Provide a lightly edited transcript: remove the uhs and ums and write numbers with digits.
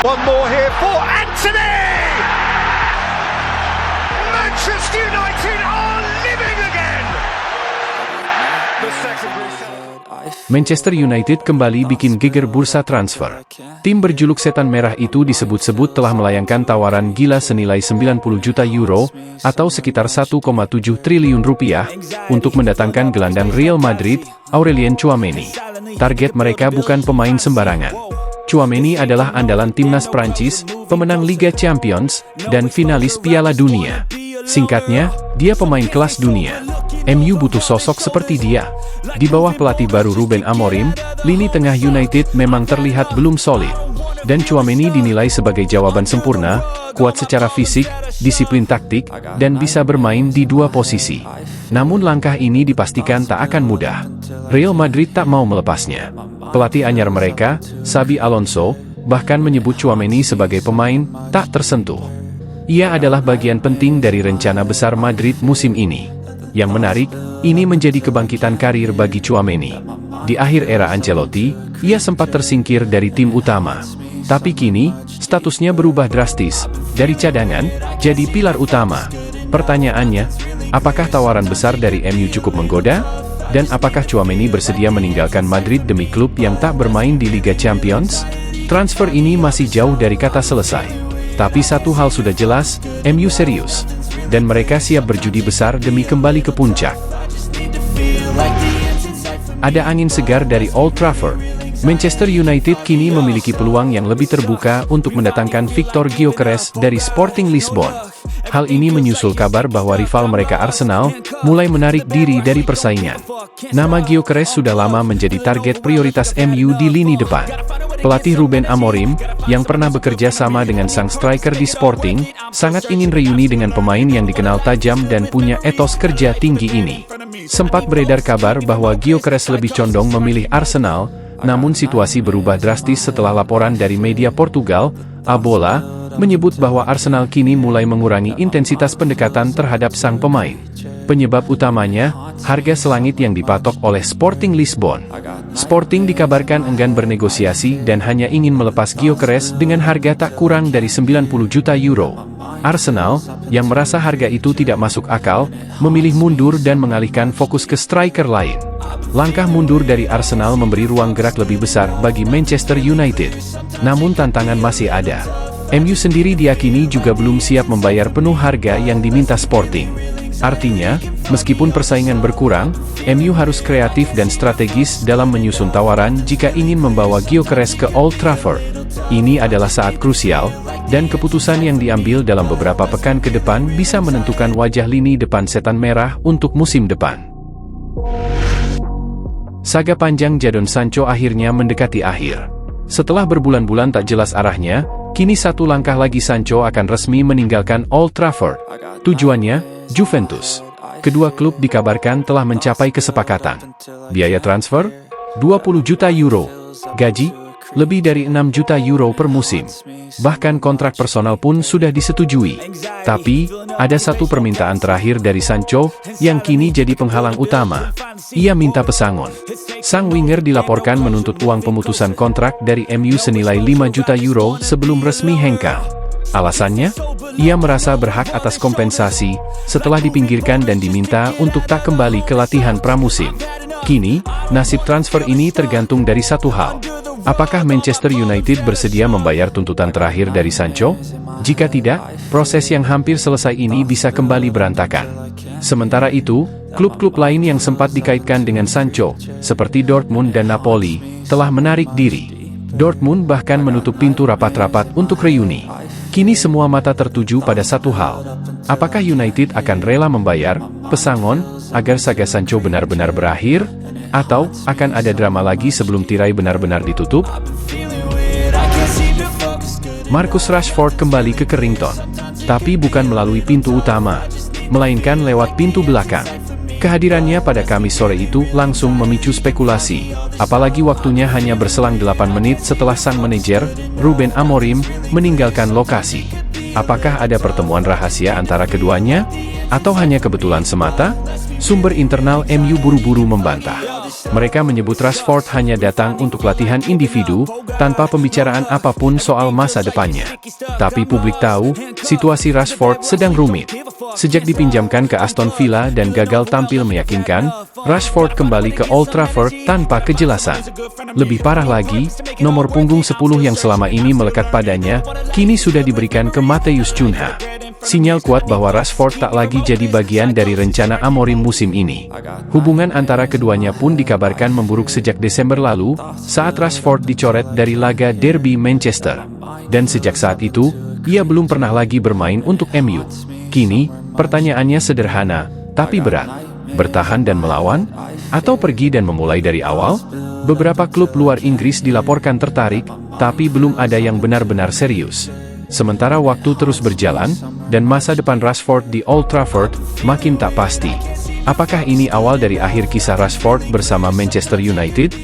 One more here for Anthony! Manchester United are living again! The secondary... Manchester United kembali bikin geger bursa transfer. Tim berjuluk Setan Merah itu disebut-sebut telah melayangkan tawaran gila senilai 90 juta euro atau sekitar 1,7 triliun rupiah untuk mendatangkan gelandang Real Madrid, Aurelien Tchouaméni. Target mereka bukan pemain sembarangan. Tchouaméni adalah andalan timnas Prancis, pemenang Liga Champions, dan finalis Piala Dunia. Singkatnya, dia pemain kelas dunia. MU butuh sosok seperti dia. Di bawah pelatih baru Ruben Amorim, lini tengah United memang terlihat belum solid. Dan Tchouaméni dinilai sebagai jawaban sempurna, kuat secara fisik, disiplin taktik, dan bisa bermain di dua posisi. Namun langkah ini dipastikan tak akan mudah. Real Madrid tak mau melepasnya. Pelatih anyar mereka, Xabi Alonso, bahkan menyebut Tchouaméni sebagai pemain tak tersentuh. Ia adalah bagian penting dari rencana besar Madrid musim ini. Yang menarik, ini menjadi kebangkitan karir bagi Tchouaméni. Di akhir era Ancelotti, ia sempat tersingkir dari tim utama. Tapi kini, statusnya berubah drastis, dari cadangan, jadi pilar utama. Pertanyaannya, apakah tawaran besar dari MU cukup menggoda? Dan apakah Tchouaméni bersedia meninggalkan Madrid demi klub yang tak bermain di Liga Champions? Transfer ini masih jauh dari kata selesai. Tapi satu hal sudah jelas, MU serius. Dan mereka siap berjudi besar demi kembali ke puncak. Ada angin segar dari Old Trafford. Manchester United kini memiliki peluang yang lebih terbuka untuk mendatangkan Victor Gyökeres dari Sporting Lisbon. Hal ini menyusul kabar bahwa rival mereka Arsenal mulai menarik diri dari persaingan. Nama Gyökeres sudah lama menjadi target prioritas MU di lini depan. Pelatih Ruben Amorim, yang pernah bekerja sama dengan sang striker di Sporting, sangat ingin reuni dengan pemain yang dikenal tajam dan punya etos kerja tinggi ini. Sempat beredar kabar bahwa Gyökeres lebih condong memilih Arsenal, namun situasi berubah drastis setelah laporan dari media Portugal, A Bola, menyebut bahwa Arsenal kini mulai mengurangi intensitas pendekatan terhadap sang pemain. Penyebab utamanya, harga selangit yang dipatok oleh Sporting Lisbon. Sporting dikabarkan enggan bernegosiasi dan hanya ingin melepas Gyökeres dengan harga tak kurang dari 90 juta euro. Arsenal, yang merasa harga itu tidak masuk akal, memilih mundur dan mengalihkan fokus ke striker lain. Langkah mundur dari Arsenal memberi ruang gerak lebih besar bagi Manchester United. Namun tantangan masih ada. MU sendiri diyakini juga belum siap membayar penuh harga yang diminta Sporting. Artinya, meskipun persaingan berkurang, MU harus kreatif dan strategis dalam menyusun tawaran jika ingin membawa Gyökeres ke Old Trafford. Ini adalah saat krusial, dan keputusan yang diambil dalam beberapa pekan ke depan bisa menentukan wajah lini depan Setan Merah untuk musim depan. Saga panjang Jadon Sancho akhirnya mendekati akhir. Setelah berbulan-bulan tak jelas arahnya, kini satu langkah lagi Sancho akan resmi meninggalkan Old Trafford. Tujuannya, Juventus. Kedua klub dikabarkan telah mencapai kesepakatan. Biaya transfer, 20 juta euro. Gaji, lebih dari 6 juta euro per musim. Bahkan kontrak personal pun sudah disetujui. Tapi, ada satu permintaan terakhir dari Sancho, yang kini jadi penghalang utama. Ia minta pesangon. Sang winger dilaporkan menuntut uang pemutusan kontrak dari MU senilai 5 juta euro sebelum resmi hengkang. Alasannya, ia merasa berhak atas kompensasi setelah dipinggirkan dan diminta untuk tak kembali ke latihan pramusim. Kini, nasib transfer ini tergantung dari satu hal. Apakah Manchester United bersedia membayar tuntutan terakhir dari Sancho? Jika tidak, proses yang hampir selesai ini bisa kembali berantakan. Sementara itu, klub-klub lain yang sempat dikaitkan dengan Sancho, seperti Dortmund dan Napoli, telah menarik diri. Dortmund bahkan menutup pintu rapat-rapat untuk reuni. Kini semua mata tertuju pada satu hal. Apakah United akan rela membayar pesangon agar saga Sancho benar-benar berakhir? Atau akan ada drama lagi sebelum tirai benar-benar ditutup? Marcus Rashford kembali ke Carrington. Tapi bukan melalui pintu utama, melainkan lewat pintu belakang. Kehadirannya pada Kamis sore itu langsung memicu spekulasi, apalagi waktunya hanya berselang 8 menit setelah sang manajer, Ruben Amorim, meninggalkan lokasi. Apakah ada pertemuan rahasia antara keduanya? Atau hanya kebetulan semata? Sumber internal MU buru-buru membantah. Mereka menyebut Rashford hanya datang untuk latihan individu, tanpa pembicaraan apapun soal masa depannya. Tapi publik tahu, situasi Rashford sedang rumit. Sejak dipinjamkan ke Aston Villa dan gagal tampil meyakinkan, Rashford kembali ke Old Trafford tanpa kejelasan. Lebih parah lagi, nomor punggung 10 yang selama ini melekat padanya, kini sudah diberikan ke Matheus Cunha. Sinyal kuat bahwa Rashford tak lagi jadi bagian dari rencana Amorim musim ini. Hubungan antara keduanya pun dikabarkan memburuk sejak Desember lalu, saat Rashford dicoret dari laga Derby Manchester. Dan sejak saat itu, ia belum pernah lagi bermain untuk MU. Kini, pertanyaannya sederhana, tapi berat. Bertahan dan melawan? Atau pergi dan memulai dari awal? Beberapa klub luar Inggris dilaporkan tertarik, tapi belum ada yang benar-benar serius. Sementara waktu terus berjalan, dan masa depan Rashford di Old Trafford makin tak pasti. Apakah ini awal dari akhir kisah Rashford bersama Manchester United?